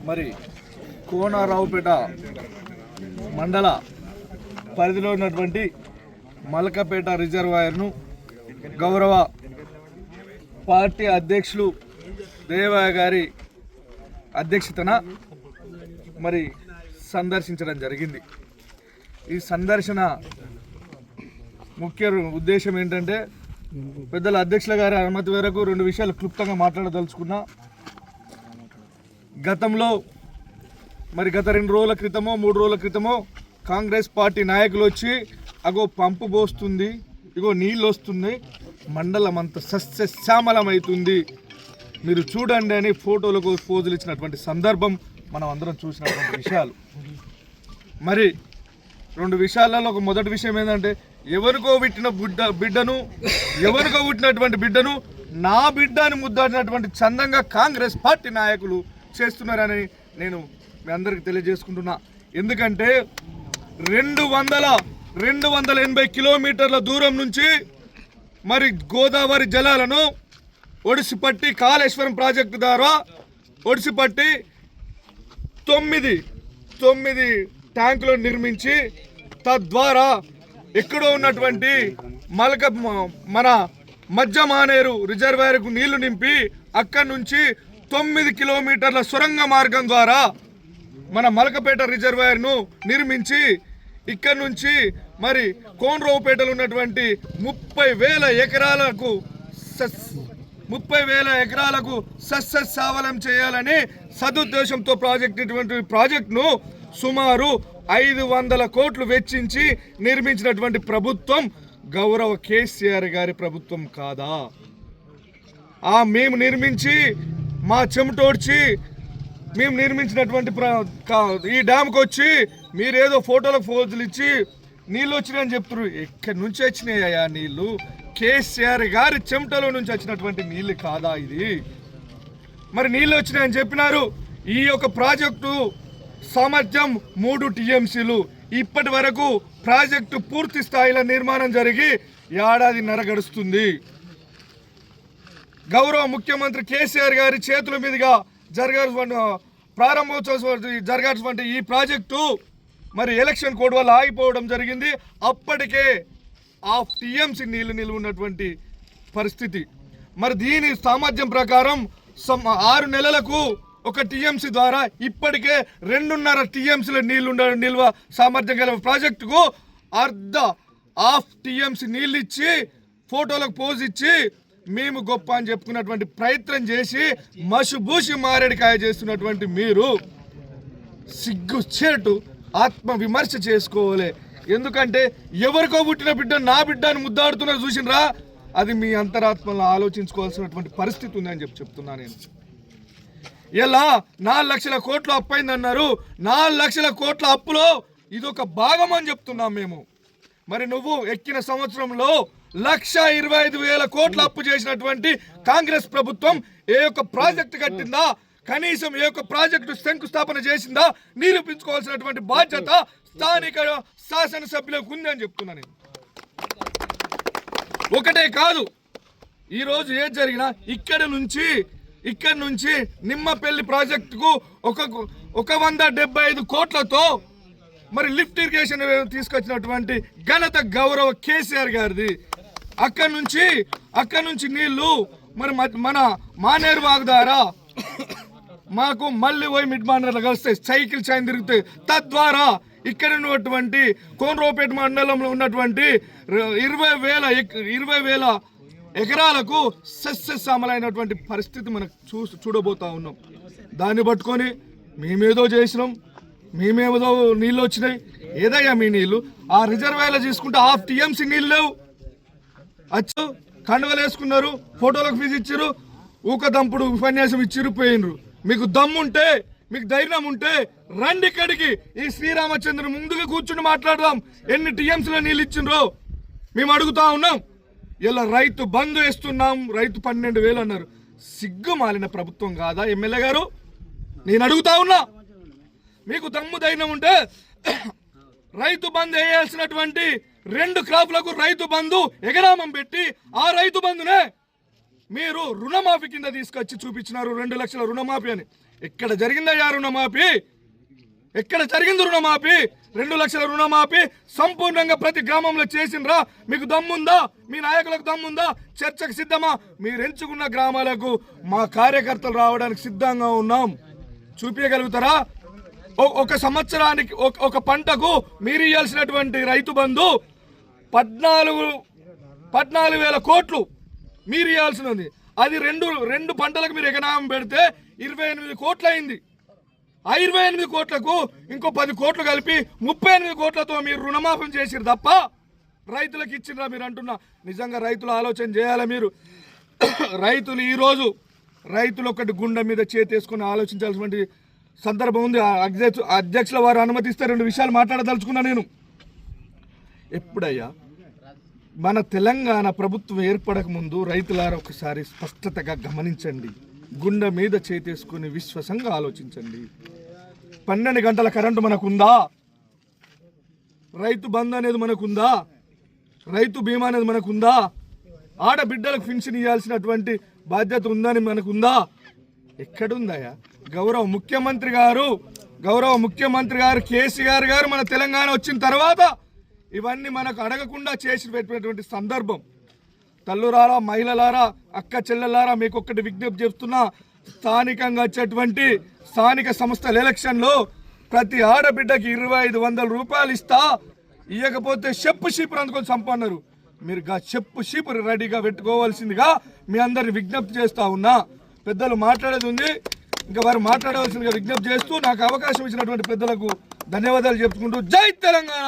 మరి కోనరావుపేట మండల పరిధిలో ఉన్నటువంటి మల్కపేట రిజర్వాయర్ను గౌరవ పార్టీ అధ్యక్షులు దేవయ్య గారి అధ్యక్షతన మరి సందర్శించడం జరిగింది. ఈ సందర్శన ముఖ్య ఉద్దేశం ఏంటంటే, పెద్దల అధ్యక్షుల గారి అనుమతి మేరకు 2 విషయాలు క్లుప్తంగా మాట్లాడదలుచుకున్నా. గతంలో మరి గత 2 రోజుల క్రితమో 3 రోజుల క్రితమో కాంగ్రెస్ పార్టీ నాయకులు వచ్చి అగో పంపు పోస్తుంది, ఇగో నీళ్ళు వస్తుంది, మండలం అంతా సస్యశ్యామలమవుతుంది, మీరు చూడండి అని ఫోటోలకు పోజులు ఇచ్చినటువంటి సందర్భం మనం అందరం చూసినటువంటి విషయాలు. మరి 2 విషయాలలో ఒక మొదటి విషయం ఏంటంటే, ఎవరికో పుట్టినటువంటి బిడ్డను నా బిడ్డ అని ముద్దాడినటువంటి చందంగా కాంగ్రెస్ పార్టీ నాయకులు చేస్తున్నారని నేను మీ అందరికి తెలియజేసుకుంటున్నా. ఎందుకంటే 280 కిలోమీటర్ల దూరం నుంచి మరి గోదావరి జలాలను ఒడిసిపట్టి కాళేశ్వరం ప్రాజెక్టు ద్వారా ఒడిసిపట్టి 9 ట్యాంకులు నిర్మించి తద్వారా ఎక్కడో ఉన్నటువంటి మన మధ్యమానేరు రిజర్వాయర్కు నీళ్లు నింపి అక్కడి నుంచి 9 కిలోమీటర్ల సొరంగ మార్గం ద్వారా మన మల్కపేట రిజర్వాయర్ను నిర్మించి ఇక్కడి నుంచి మరి కోనరావుపేటలో ఉన్నటువంటి 30,000 ఎకరాలకు సస్యశ్యామలం చేయాలని సదుద్దేశంతో ప్రాజెక్టును సుమారు 500 కోట్లు వెచ్చించి నిర్మించినటువంటి ప్రభుత్వం గౌరవ కేసీఆర్ గారి ప్రభుత్వం కాదా? మేము నిర్మించి మా చెమటోడ్చి మేము నిర్మించినటువంటి ఈ డ్యామ్కి వచ్చి మీరేదో ఫోటోలకు ఫోజులు ఇచ్చి నీళ్ళు వచ్చినాయని చెప్తున్నారు. ఎక్కడి నుంచి వచ్చినాయా నీళ్ళు? కేసీఆర్ గారి చెమటలో నుంచి వచ్చినటువంటి నీళ్ళు కాదా ఇది? మరి నీళ్ళు వచ్చినాయని చెప్పినారు. ఈ యొక్క ప్రాజెక్టు సామర్థ్యం 3 టీఎంసీలు. ఇప్పటి వరకు ప్రాజెక్టు పూర్తి స్థాయిలో నిర్మాణం జరిగి 1.5 ఏడాది గడుస్తుంది. గౌరవ ముఖ్యమంత్రి కేసీఆర్ గారి చేతుల మీదుగా ప్రారంభోత్సవం జరగాల్సినటువంటి ఈ ప్రాజెక్టు మరి ఎలక్షన్ కోడ్ వల్ల ఆగిపోవడం జరిగింది. అప్పటికే 1/2 టీఎంసీ నీళ్లు నిలువ ఉన్నటువంటి పరిస్థితి. మరి దీని సామర్థ్యం ప్రకారం 6 నెలలకు 1 టీఎంసీ ద్వారా ఇప్పటికే 2.5 టీఎంసీల నీళ్లు నిల్వ సామర్థ్యం గల ప్రాజెక్టుకు 1/2 టీఎంసీ నీళ్ళు ఇచ్చి ఫోటోలకు పోజ్ ఇచ్చి మేము గొప్ప అని చెప్పుకున్నటువంటి ప్రయత్నం చేసి మషుబూసి మారేడికాయ చేస్తున్నటువంటి మీరు సిగ్గుచేటు ఆత్మ విమర్శ చేసుకోవాలి. ఎందుకంటే ఎవరికో పుట్టిన బిడ్డ నా బిడ్డ అని ముద్దాడుతున్నారు చూసినరా, అది మీ అంతరాత్మలో ఆలోచించుకోవాల్సినటువంటి పరిస్థితి ఉందని చెప్తున్నా. నేను ఇలా 4 లక్షల కోట్లు అప్పైందన్నారు. 4 లక్షల కోట్ల అప్పులో ఇదొక భాగం అని చెప్తున్నాం మేము. మరి నువ్వు ఎక్కిన సంవత్సరంలో 1,25,000 కోట్ల అప్పు చేసినటువంటి కాంగ్రెస్ ప్రభుత్వం ఏ యొక్క ప్రాజెక్టు కట్టిందా? కనీసం ఏ యొక్క ప్రాజెక్టు శంకుస్థాపన చేసిందా? నిరూపించుకోవాల్సినటువంటి బాధ్యత స్థానిక శాసనసభ్యులకు ఉంది అని చెప్తున్నా నేను. ఒకటే కాదు, ఈరోజు ఏది జరిగినా ఇక్కడి నుంచి నిమ్మపల్లి ప్రాజెక్టుకు 175 కోట్లతో మరి లిఫ్ట్ ఇరిగేషన్ తీసుకొచ్చినటువంటి ఘనత గౌరవ కేసీఆర్ గారిది. అక్కడి నుంచి నీళ్లు మరి మన మానేరు వాగు ద్వారా మాకు మళ్ళీ పోయి మిడ్ మానేరులో కలిస్తే సైకిల్ చైన్ తిరుగుతాయి. తద్వారా ఇక్కడ ఉన్నటువంటి కోనరావుపేట మండలంలో ఉన్నటువంటి 20,000 ఎకరాలకు సస్యశ్యామలైనటువంటి పరిస్థితి మనకు చూడబోతా ఉన్నాం. దాన్ని పట్టుకొని మేమేదో చేసినాం, మేమేదో నీళ్ళు వచ్చినాయి. ఏదయ్యా మీ నీళ్ళు? ఆ రిజర్వాయర్లో తీసుకుంటే 1/2 టీఎంసీ నీళ్ళు లేవు. అచ్చు కండువలు వేసుకున్నారు, ఫోటోలకు ఫీజు ఇచ్చారు, ఊకదంపుడు ఉపన్యాసం ఇచ్చిరు, పోయినరు. మీకు దమ్ముంటే, మీకు ధైర్యం ఉంటే రండి ఇక్కడికి. ఈ శ్రీరామచంద్ర ముందుగా కూర్చుని మాట్లాడదాం. ఎన్ని టీఎంసీలో నీళ్ళు ఇచ్చిండ్రో మేము అడుగుతా ఉన్నాం. ఇలా రైతు బంధు వేస్తున్నాం, రైతు 12,000 అన్నారు. సిగ్గు మాలిన ప్రభుత్వం కాదా ఎమ్మెల్యే గారు? నేను అడుగుతా ఉన్నా. మీకు దమ్ము ధైర్యం ఉంటే రైతు బంధు వేయాల్సినటువంటి 2 క్రాప్లకు రైతు బంధు ఎగరామం పెట్టి ఆ రైతు బంధునే మీరు రుణమాఫీ కింద తీసుకొచ్చి చూపించినారు. 2 లక్షల రుణమాఫీ అని. ఎక్కడ జరిగిందయ్యా రుణమాఫీ? ఎక్కడ జరిగింది రుణమాఫీ? 2 లక్షల రుణమాఫీ సంపూర్ణంగా ప్రతి గ్రామంలో చేసిండ్రా? మీకు దమ్ముందా? మీ నాయకులకు దమ్ముందా? చర్చకు సిద్ధమా? మీరు ఎంచుకున్న గ్రామాలకు మా కార్యకర్తలు రావడానికి సిద్ధంగా ఉన్నాం. చూపించగలుగుతారా? ఒక సంవత్సరానికి ఒక పంటకు మీరు ఇవ్వాల్సినటువంటి రైతు బంధు 14,000 కోట్లు మీరు ఇవ్వాల్సినది. అది రెండు పంటలకు మీరు ఎకనామం పెడితే 28 కోట్లు అయింది. ఆ 28 కోట్లకు ఇంకో 10 కోట్లు కలిపి 38 కోట్లతో మీరు రుణమాఫీ చేసిరు తప్ప రైతులకు ఇచ్చిరా మీరు అంటున్నా. నిజంగా రైతులు ఆలోచన చేయాలి. మీరు రైతులు ఈరోజు రైతులు ఒకటి గుండె మీద చేతేసుకొని ఆలోచించాల్సినటువంటి సందర్భం ఉంది. అధ్యక్షుల వారు అనుమతిస్తే 2 విషయాలు మాట్లాడదలుచుకున్నా నేను. ఎప్పుడయ్యా మన తెలంగాణ ప్రభుత్వం ఏర్పడక ముందు రైతులారా ఒకసారి స్పష్టతగా గమనించండి. గుండె మీద చేతేసుకుని విశ్వాసంగా ఆలోచించండి. 12 గంటల కరెంటు మనకుందా? రైతు బంధు అనేది మనకుందా? రైతు బీమా అనేది మనకుందా? ఆడబిడ్డలకు పెన్షన్ ఇవ్వాల్సినటువంటి బాధ్యత ఉందని మనకుందా? ఎక్కడుందయ్యా? గౌరవ ముఖ్యమంత్రి గారు కేసీఆర్ గారు మన తెలంగాణ వచ్చిన తర్వాత ఇవన్నీ మనకు అడగకుండా చేసి పెట్టినటువంటి సందర్భం. తల్లురారా, మహిళలారా, అక్క చెల్లెలారా, మీకు ఒక్కటి విజ్ఞప్తి చెప్తున్నా. స్థానికంగా వచ్చేటువంటి స్థానిక సంస్థల ఎలక్షన్లో ప్రతి ఆడబిడ్డకి 2,500 రూపాయలు ఇస్తా, ఇవ్వకపోతే చెప్పు షీపురు అందుకొని చంపన్నారు. మీరు చెప్పు షీపురు రెడీగా పెట్టుకోవాల్సిందిగా మీ అందరిని విజ్ఞప్తి చేస్తా ఉన్నా. పెద్దలు మాట్లాడేది ఉంది, ఇంకా వారు మాట్లాడవలసిందిగా విజ్ఞప్తి చేస్తూ నాకు అవకాశం ఇచ్చినటువంటి పెద్దలకు ధన్యవాదాలు చెప్పుకుంటూ జై తెలంగాణ.